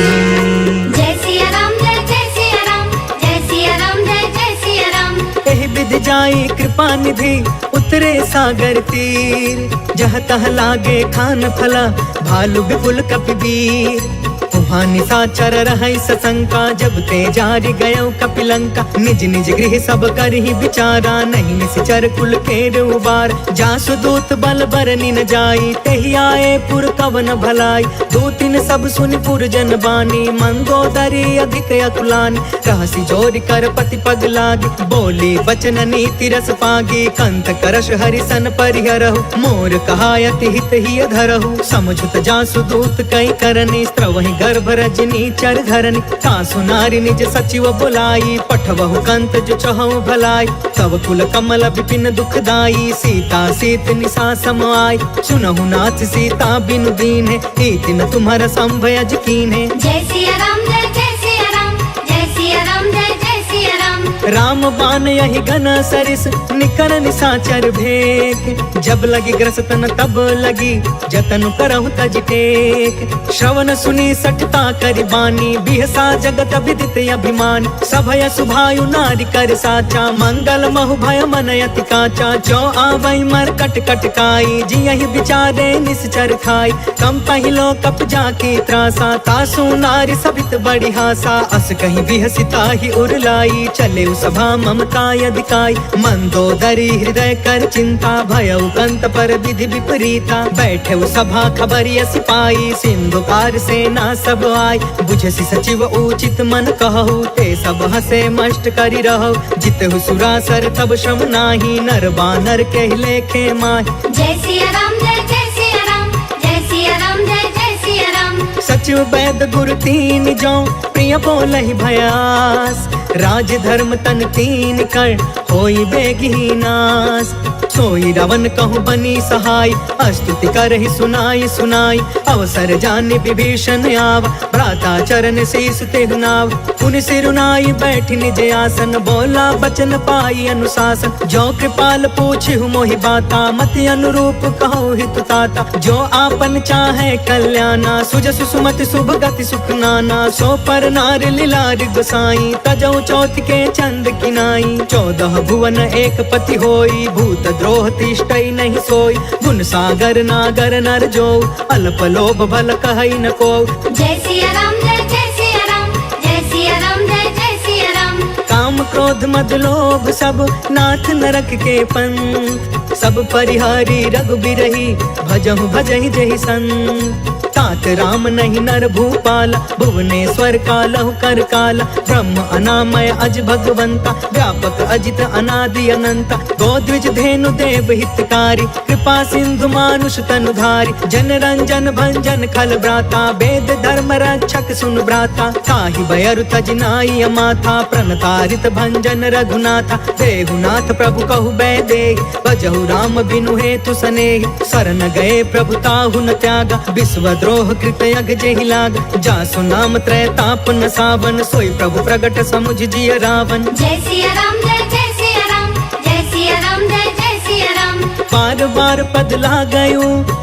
जय सिया राम जय सिया राम, जय सिया राम जय सिया राम। एहि विधि जाई कृपा निधि, उतरे सागर तीर। जह तह लागे खान फला, भालु विपुल कपिवीर। वहाँ निशाचर रहै सशंका, जब ते जारि गयो कपिलंका। निज निज गृह सब करहि विचारा, नहीं निश्चर कुल केर उबार। जासु दूत बल बरनि न जाई, तेहि आए पुर कवन भलाई। दूतिन सब सुनि पुर जन बानी, मंदोदरी अधिक अकुलानी। रहसी जोरि कर पति पग लागी, बोली वचन नीति रस पागी। कंत करश हरिसन परिहरहु, मोर कहायति हित ही धरहु। समुझत जासु दूत कई करनी, स्त्रवहि गर्भ रजनी चर धरनी। तासु नारी निज सचिव बुलाई, पठवहु कंत जो चहु भलाई। तब कुल कमल विपिन दुखदाई, सीता सीत निशा सम आई। सुनहु नाथ सीता बिनु दीन्हे, इतिन तुम्हारा संभयज कीन्हे। जय सिया राम जय सिया राम, जय सिया राम जय सिया राम। राम बान यही घन सरिस, निकर निशाचर भेक। जब लगी ग्रसतन तब लगी, जतन करहु तज टेक। श्रवण सुनी सठता करि बानी, बिहसा जगत विदित अभिमान। सभय सुभायु नारी कर साचा, मंगल महु भय मन अति काचा। जो आवै मर कट कट काई, जियहि विचारे निश्चर खाई। कम पहिलो कप जाकी त्रासा, तासु नारी सबित बड़ी हासा। अस कहीं बिहसिता ही उरलाई, चले सभा ममता अधिकाई। मंदोदरी हृदय कर चिंता, भयउ कंत पर विधि विपरीता। बैठे सभा खबरिय सिपाही, सिंधु पार सेना सब आई। बुझसी सचिव उचित मन कहु, ते सब हसे मष्ट करि रहु। जितहु सुरासर तब श्रम नाही, नर बानर के लेखे माहि। जय सिया राम जय सिया राम, जय सिया राम जय सिया राम। सचिव वैद गुरु तीन जो, प्रिय बोलहि भयास। राज धर्म तन तीन कर, होई बेगी नास। सोई रावण कहूँ बनी सहाय, स्तुति करहि सुनाई सुनाई। अवसर जाने विभीषण आवा, भ्राता चरण शीस तेहु नाव। पुनि सिरुनाई बैठ निज आसन, बोला बचन पाई अनुशासन। जो कृपाल पूछहु मोहि बाता, मति अनुरूप कहो हितु ताता। जो आपन चाहे कल्याणा, सुजसु सुमति शुभ गति सुख नाना। सो पर नार लीलार गोसाई, तजौ चौथ के चंद किनाई। 14 भुवन एक पति होई, भूत द्रोह तिष्ठई नहीं सोई। गुण सागर नागर नर जो, अल्प लोभ भल कहई न को। जय सिया राम जय सिया राम, जय सिया राम जय सिया राम। काम क्रोध मद लोभ सब, नाथ नरक के पंथ। सब परिहारी रघुबीरहि, भजहु भजहि जहि संत। तात राम नहीं नर भूपाल, भुवनेश्वर कालहु कर काला। ब्रह्म अनामय अज भगवंता, व्यापक अजित अनादि अनंता। गोद्विज धेनु देव हितकारी, कृपा सिंधु मानुष तनुधारी। जन रंजन भंजन खल भ्राता, वेद धर्म रक्षक सुन भ्राता। ताहि भयरु तज नाई अमाथा, प्रणतारित भंजन रघुनाथा। देहुनाथ प्रभु कहु बैदेहि, भजहु राम बिनु हेतु सनेहि। शरण गए प्रभु ताहु न त्यागा, विश्व द्रोह कृत यग जेहि लाग। जासु नाम त्रैताप न सावन, सोई प्रभु प्रगट समुझ जिय रावण। जय सिया राम जय सिया राम, जय सिया राम जय सिया राम। बार बार पद लागयु,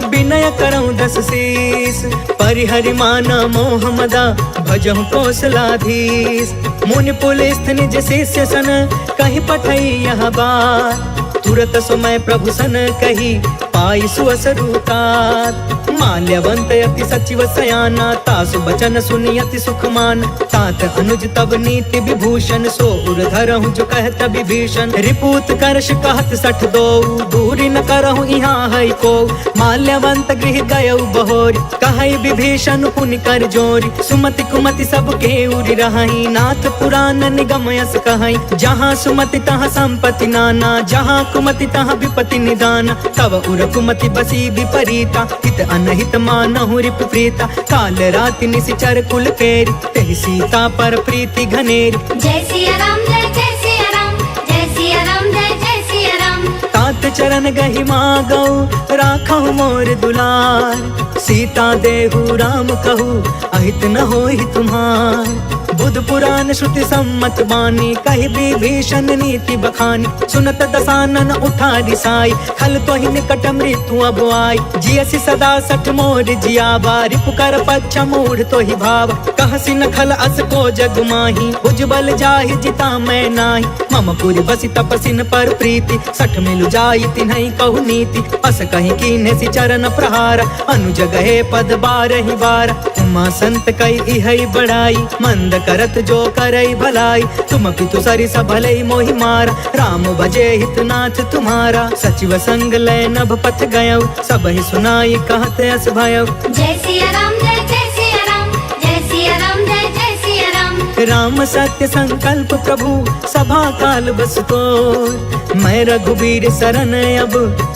विनय करऊँ 10 शीस। परिहरि माना मोह मदा, भजहु कौशलाधीश। मुनि पुलिस्थ निज शिष्य सन, कहि पठई यह बात। तुरत समय प्रभु सन कही, पाई सुअसरुतात। माल्यवंत अति सचिव सयाना, तासु बचन सुनि अति सुखमान। तात अनुज तब नीति विभूषण, सो उर धरहु जो कहत विभीषण। रिपुत करश कहत 62, दूरी न करहु यहाँ है को। माल्यवंत गृह गयउ बहोरी, कहई विभीषण पुनि कर जोरी। सुमति कुमति सब के उरि रहई, नाथ पुराण निगम यस कहई। जहाँ सुमति तहाँ संपत्ति नाना, जहाँ कुमति तहाँ विपत्ति निदान। तब उर कुमति बसी विपरीता, हित अनहित मानहु रिपु प्रीता। काल राति निशिचर कुल केरी, तेहि सीता पर प्रीति घनेरी। जय सिया राम जय सिया राम, जय सिया राम जय सिया राम। तात चरण गहि मागौ, राखहु मोर दुलार। सीता देहु राम कहू, अहित न होहि तुम्हार। बुध पुराण श्रुति सम्मत बानी, कहि विभीषण नीति बखानी। सुनत दसानन उठा रिसाई, खल तोहि निकट मृत्यु अब आई। जियसि सदा सठ मोर जियावा, रिपुकर पच्छ मूढ़ तोहि भाव। कहसि न खल अस को जग माही, उज्जवल जाहि जिता मैं नाही। मम पुरि बसि तपसिन पर प्रीति, सठ मिलु जाई तिन्हई कहु नीति। अस कहि कीन्हे चरण प्रहार, अनुज गहे पद बारहि बार। उमा संत कई इहई बड़ाई, मंद करत जो करई भलाई। तुम पितु सरिस भलई मोहि मारा, राम भजे हितनाथ तुम्हारा। सचिव संग लय नभ पथ गयौ, सबहि सुनाई कहत अस भयौ। जय सिया राम जय सिया राम, जय सिया राम जय सिया राम। राम सत्य संकल्प प्रभु, सभा काल बस तोर। मैं रघुबीर शरण अब,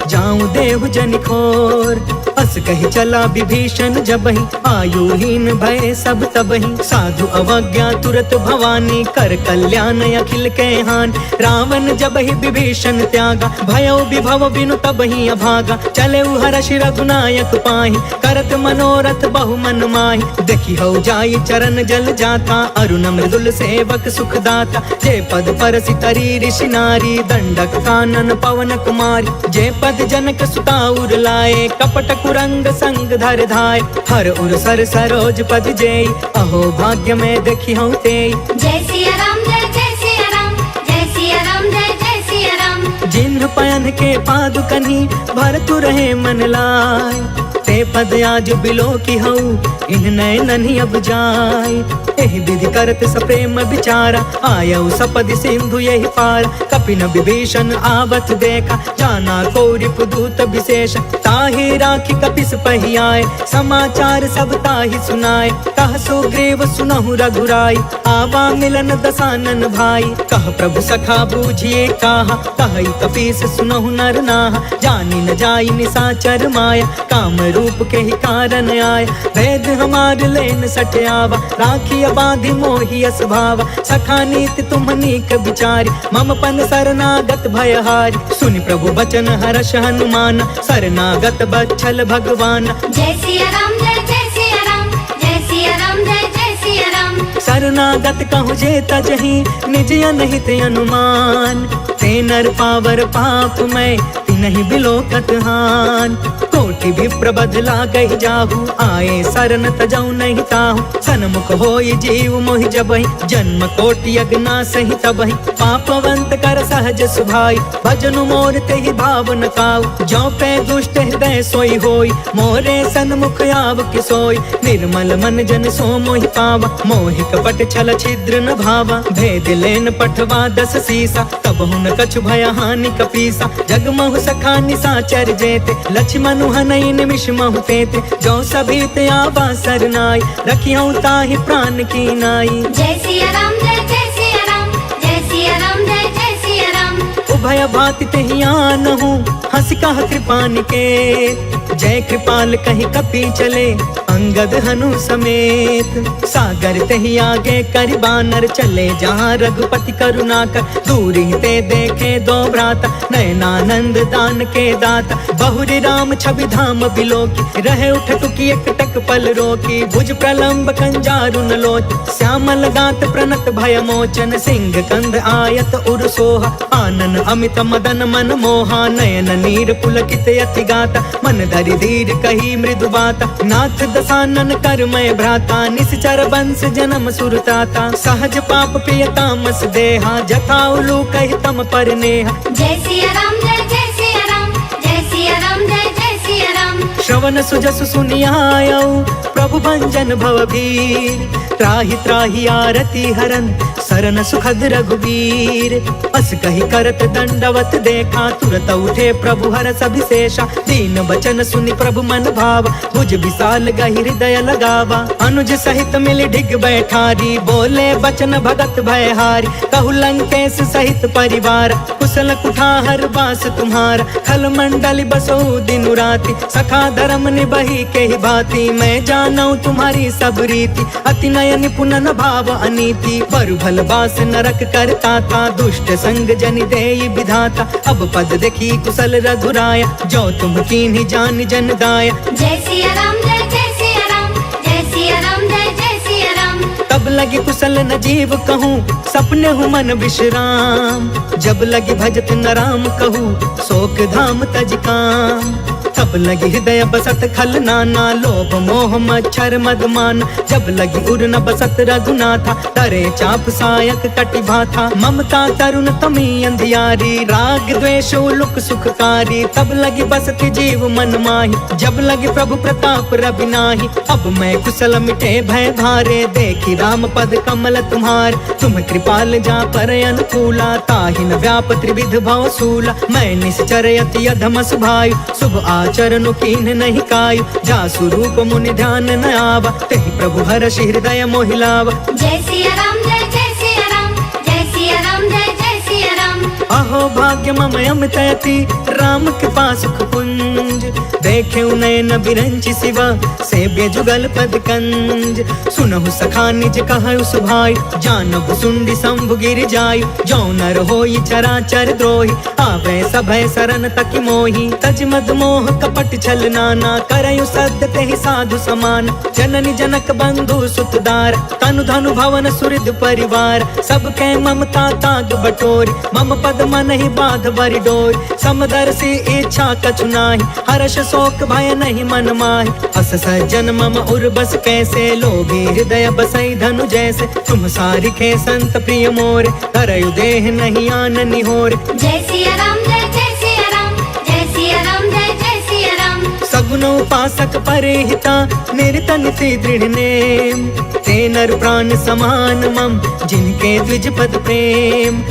जाऊं देव जन खोर। अस कहि चला विभीषण जबहि, आयुहीन भय सब तबहि। साधु अवज्ञा तुरत भवानी, कर कल्याण अखिल के हान। रावण जबहि विभीषण त्यागा, भयो विभव बिनु तबहि अभागा। चले हर्षि रघुनायक पाहि, करत मनोरथ बहु मन माहि। देखि हो जाई चरण जल जाता, अरुण मृदुल सेवक सुखदाता। जे पद परसि तरी ऋषि नारी, दंडक कानन पवन कुमारी। जे पद जनक सुता उर लाए, कपट कुरंग संग धर धाय। हर उर सर सरोज पद जेई, अहो भाग्य में देखी हूँ तेई। जय सिया राम जय सिया राम, जय सिया राम जय सिया राम। जिन्ह पयन के पादुकनी, भरतु रहे मन लाय। ते पद आज बिलो की हऊ, इन नैननि अब जाय। एहि विधि करत सप्रेम विचारा, आयऊ सपदि सिंधु यही पार। कपिन विभीषण आवत देखा, जाना को रिपुदूत विशेष। ताहि राखी कपिस पहि आए, समाचार सब ताहि सुनाए। कह सुग्रीव सुनहु रघुराई, आवा मिलन दसानन भाई। कह प्रभु सखा बूझिए काहा, कहि कपीस सुनहु नर नाहा। जानि न जाई निशाचर माया, काम रूप के ही कारण आय। भेद हमार लेन सठयावा, राखी बाधि मोहि असभावा। सखा नीति तुम्हनीक विचारी, मम पन शरणागत भयहारी। सुनि प्रभु बचन हर्ष हनुमान, शरणागत बच्छल भगवान। जय सिया राम जय सिया राम, जय सिया राम जय सिया राम। शरणागत कहु जे तजहि, निज अनहित अनुमान। ते नर पावर पाप मैं, नहीं बिलोकत हान। कोटि विप्र बदला गहि जाहु, आए शरण तजौ नहीं ताहु। सन्मुख होई जीव मोहि जबहि, जन्म कोटि अगना सहि तबहि। पापवंत कर सहज सुभाई, भजनु मोर तेहि भाव न काऊ। जो पे दुष्ट हृदय सोई होई, मोरे सन्मुख आव कि सोई। निर्मल मन जन सो मोहि पावा, मोहि कपट छल छिद्र न भावा। भेद लेन पठवा 10 सीसा, तब हुन कछु भय हानि कपीसा। जगमहु सखा निसाचर जेते, लक्ष्मण हनई निमिष महु तेते। जो सभी ते आवा सरनाई, रखियौ ताहि प्राण की नाई। जय सिया राम जय सिया राम, जय सिया राम जय सिया राम। उभय भाति तेहि आनहु, हंस कह कृपा निकेत। जय कृपाल कहि कपि चले, अंगद हनु समेत। सागर तेहि आगे करि बानर, चले जहाँ रघुपति करुणा कर। दूरी ते देखे दो भ्राता, नयनानंद दान के दाता। बहुरी राम छवि धाम बिलोकी, रहे उठ टुकी एक टक पल रोकी। भुज प्रलंब कंजारुन लोच, श्यामल गात प्रणत भय मोचन। सिंह कंध आयत उर सोहा, आनन अमित मदन मन मोहा। नयन नीर पुलकित अति गाता, मन धरि धीर कही मृदु बाता। नाथ दसानन कर मैं भ्राता, निश्चर वंश जन्म सुरताता। सहज पाप प्रिय तामस देहा, जथा उलू कहि तम पर नेहा। जय सिया राम जय सिया राम, जय सिया राम जय सिया राम। श्रवण सुजसु सुनियायौ, प्रभु भंजन भवभीर। त्राहि त्राहि आरती हरन, सरन सुखद रघुवीर। अस कहि करत दंडवत देखा, तुरत उठे प्रभु हरष अभिषेषा। दीन बचन सुनि प्रभु मन भावा, भुज विशाल गहि हृदय लगावा। अनुज सहित मिलि ढिग बैठारी, बोले बचन भगत भयहारी। कहु लंकेश सहित परिवार, कुशल कुठार बास तुम्हारा। खल मंडल बसो दिनु राति, सखा धर्म निबहि के ही भांति। मैं जानऊ तुम्हारी सब रीति, अति नय निपुण न भाव अनीति। बरु भल बास नरक करता था, दुष्ट संग जनि देई विधाता। अब पद देखी कुशल रघुराया, जो तुम कीन्ही जान जन दाया। जय सिया राम जय सिया राम, जय सिया राम जय सिया राम। तब लगी कुशल न जीव कहूँ, सपने हूँ मन विश्राम। जब लगी भजत न राम कहूँ, शोक धाम तज काम। तब लगी हृदय बसत खल नाना, लोभ मोह मच्छर मदमान। जब लगी उर न बसत रघुनाथा, डरे चाप सायक कटि भाथा। ममता तरुण तमी अंधियारी, राग द्वेष उलुक सुखकारी। तब लगी बसत जीव मन माही, जब लगी प्रभु प्रताप रवि नाही। अब मैं कुशल मिटे भय भारे, देखी राम पद कमल तुम्हार। तुम कृपाल जा पर अनुकूला, ताहि न व्याप त्रिविध भव सूला। मैं निश्चर अति अधम सुभायु, शुभ आचरण कीन्ह नहीं कायु। जासु रूप मुनि ध्यान न आवा, तेहि प्रभु हर्षि हृदय मोहिलावा। जय सिया राम जय सिया राम, जय सिया राम जय सिया राम। अहो भाग्य मम अमित अति, राम कृपा सुख पुंज। देखे नयन बिरंचि शिवा, सेव्य जुगल पद कंज। सुनहु सखा निज कहु सुभाई, जानहु सुंडी शंभु गिर जायु। जो नर होई चराचर द्रोही, आवे सभय शरण तकि मोहि। तज मद मोह कपट छल नाना, करयु सद्य तेहि साधु समान। जननी जनक बंधु सुतदार, तनु धनु भवन सुहृद परिवार। सबके ममता ताग बटोरी, मम पद मन ही बाध बरि डोरी। समदर्शी इच्छा कछु नाही, हर्ष शोक भय नहीं मन माहि। अस सज्जन मम उर बस कैसे, लोभी हृदय बसई धनु जैसे। तुम सारिखे संत प्रिय मोरे, करयु देह नहीं आन निहोरे। जय सिया राम जय सिया राम, जय सिया राम जय सिया राम। सगुन उपासक परिहिता, निरत नीति दृढ़ नेम। ते नर प्राण समान मम, जिनके द्विज पद प्रेम।